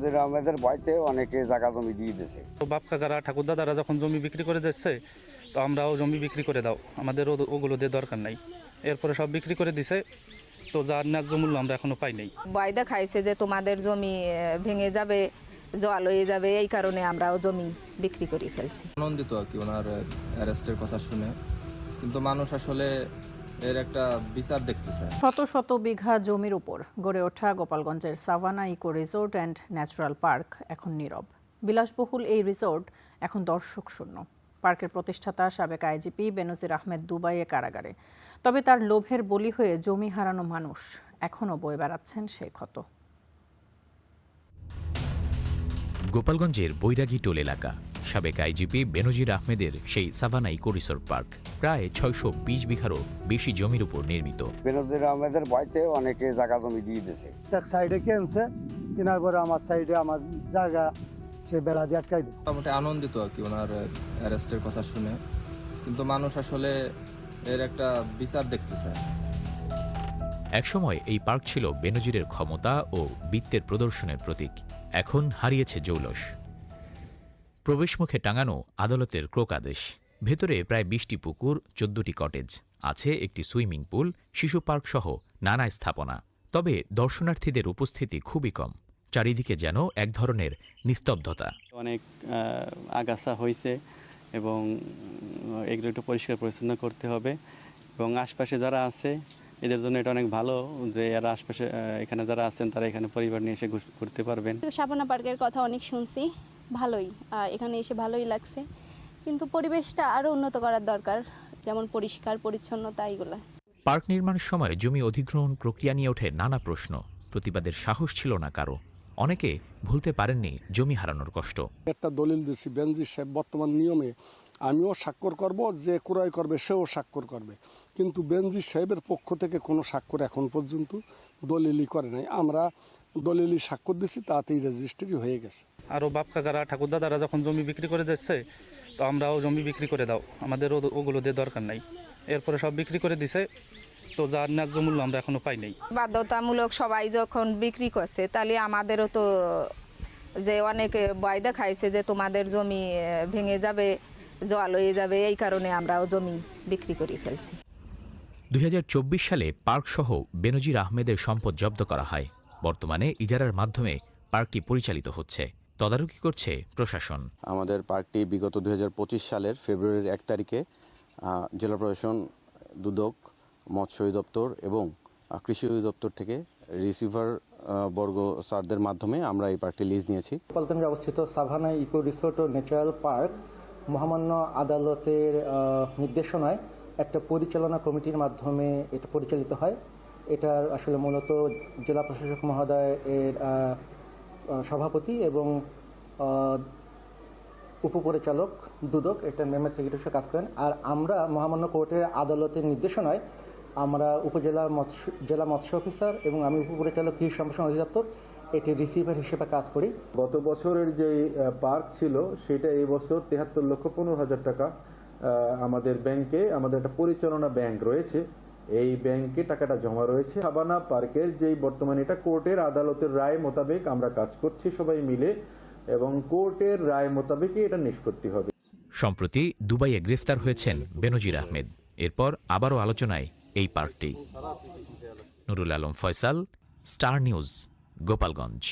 বেনজির আহমেদের ভয়তে অনেকে জায়গা জমি দিয়ে দিয়েছে। তো বাপ কাকারা ঠাকুর দাদারা যখন জমি বিক্রি করে দিচ্ছে, তো আমরাও জমি বিক্রি করে দাও, আমাদের ওগুলো দিয়ে দরকার নাই। এরপরে সব বিক্রি করে দিছে, তো যার ন্যায্য মূল্য আমরা এখনো পাই নাই। বায়দা খাইছে যে তোমাদের জমি ভেঙে যাবে, জল হয়ে যাবে, এই কারণে আমরাও জমি বিক্রি করে ফেলছি। আনন্দিত আর কি ওনার অ্যারেস্টের কথা শুনে, কিন্তু মানুষ আসলে এর একটা বিচার দেখতে চায়। শত শত বিঘা জমির উপর গড়ে ওঠা গোপালগঞ্জের Savanna Eco Resort and Natural Park এখন নীরব। বিলাসবহুল এই রিসোর্ট এখন দর্শক শূন্য। পার্কের প্রতিষ্ঠাতা সাবেক আইজিপি বেনজির আহমেদ দুবাইয়ে কারাগারে। তবে তার লোভের বলি হয়ে জমি হারানো মানুষ এখনও বয়ে বেড়াচ্ছেন সেই ক্ষত। গোপালগঞ্জের বৈরাগী টোল এলাকা, সাবেক আইজিপি বেনজির আহমেদের সেই সাভানা ইকো রিসোর্ট পার্ক প্রায় 620 বিঘারও বেশি জমির উপর নির্মিত। বেনজির আহমেদের ভয়তে অনেকে জায়গা জমি দিয়ে দিয়েছে। এক সাইডে কিনছে, কেনার পরে আমার সাইডে আমার জায়গা সে বেড়া দিয়ে আটকাই দিচ্ছে। মোটামুটি আনন্দিত আর কি ওনার অ্যারেস্টের কথা শুনে, কিন্তু মানুষ আসলে এর একটা বিচার দেখতে চায়। একসময় এই পার্ক ছিল বেনজিরের ক্ষমতা ও বৃত্তের প্রদর্শনের প্রতীক। এখন হারিয়েছে জৌলস। প্রবেশমুখে টাঙানো আদালতের ক্রোকাদেশ। ভেতরে প্রায় 20টি পুকুর, 14টি কটেজ, আছে একটি সুইমিং পুল, শিশু পার্ক সহ নানা স্থাপনা। তবে দর্শনার্থীদের উপস্থিতি খুবই কম। চারিদিকে যেন এক ধরনের নিস্তব্ধতা। অনেক আগাছা হয়েছে এবং এগুলো একটু পরিষ্কার পরিচ্ছন্ন করতে হবে, এবং আশপাশে যারা আছে এদের জন্য এটা অনেক ভালো যে এরা আশপাশে এখানে যারা আছেন তারা এখানে পরিবার নিয়ে এসে ঘুরতে পারবেন। সাভানা পার্কের কথা অনেক শুনছি, ভালোই, এখানে এসে ভালোই লাগছে, কিন্তু পরিবেশটা আরও উন্নত করার দরকার, যেমন পরিষ্কার পরিচ্ছন্নতা এইগুলা। পার্ক নির্মাণের সময় জমি অধিগ্রহণ প্রক্রিয়া নিয়ে ওঠে নানা প্রশ্ন। প্রতিবাদের সাহস ছিল না কারো। অনেকে ভুলতে পারেননি জমি হারানোর কষ্ট। একটা দলিল দিচ্ছি, বেনজির সাহেব বর্তমান নিয়মে আমিও স্বাক্ষর করব, যে ক্রয় করবে সেও স্বাক্ষর করবে, কিন্তু বেনজির সাহেবের পক্ষ থেকে কোনো স্বাক্ষর এখন পর্যন্ত দলিলই করে নাই। আমরা দলিলই স্বাক্ষর দিচ্ছি, তাতেই রেজিস্ট্রি হয়ে গেছে। আরও বাপ কাকারা ঠাকুর দাদারা যখন জমি বিক্রি করে দিচ্ছে, তো আমরাও জমি বিক্রি করে দাও, আমাদের ওগুলো দিয়ে দরকার নাই। এরপরে সব বিক্রি করে দিছে, তো যার ন্যায্য মূল্য আমরা এখনো পাই নাই। বাধ্যতামূলক সবাই যখন বিক্রি করছে, তাহলে আমাদেরও তো যে অনেক বায়দা খাইছে যে তোমাদের জমি ভেঙে যাবে, জল হয়ে যাবে, এই কারণে আমরাও জমি বিক্রি করে ফেলছি। 2024 সালে পার্কসহ বেনজির আহমেদের সম্পদ জব্দ করা হয়। বর্তমানে ইজারার মাধ্যমে পার্কটি পরিচালিত হচ্ছে। তদারকি করছে প্রশাসন। আমাদের পার্কটি বিগত 2025 সালের ফেব্রুয়ারির 1 তারিখে জেলা প্রশাসন, দুদক, মৎস্য অধিদপ্তর এবং কৃষি অধিদপ্তর থেকে রিসিভার বর্গ স্যারদের মাধ্যমে আমরা এই পার্কটি লিজ নিয়েছি। গোপালগঞ্জে অবস্থিত সাভানা ইকো রিসোর্ট ও ন্যাচারাল পার্ক মহামান্য আদালতের নির্দেশনায় একটা পরিচালনা কমিটির মাধ্যমে এটা পরিচালিত হয়। এটার আসলে মূলত জেলা প্রশাসক মহোদয় এর সভাপতি এবং উপপরিচালক দুদক এটা মেম্বার সেক্রেটারি হিসেবে কাজ করেন। আর আমরা মহামান্য কোর্টের আদালতের নির্দেশনায় আমরা জেলা মৎস্য অফিসার এবং আমি উপপরিচালক কৃষি সম্প্রসারণ অধিদপ্তর এটি রিসিভার হিসেবে কাজ করি। গত বছরের যে পার্ক ছিল সেটা এই বছর 73,15,000 টাকা আমাদের ব্যাংকে, আমাদের একটা পরিচালনা ব্যাংক রয়েছে, এই ব্যাংকে টাকাটা জমা রয়েছে। সাভানা পার্কের যেই বর্তমানে এটা কোর্টের আদালতের রায় মোতাবেক আমরা কাজ করছি সবাই মিলে, এবং কোর্টের রায় মোতাবেকই এটা নিষ্পত্তি হবে। সম্প্রতি দুবাইয়ে গ্রেফতার হয়েছেন বেনজির আহমেদ। এরপর আবারও আলোচনায় এই পার্কটি। Nurul Alam Faisal, star news, Gopalganj.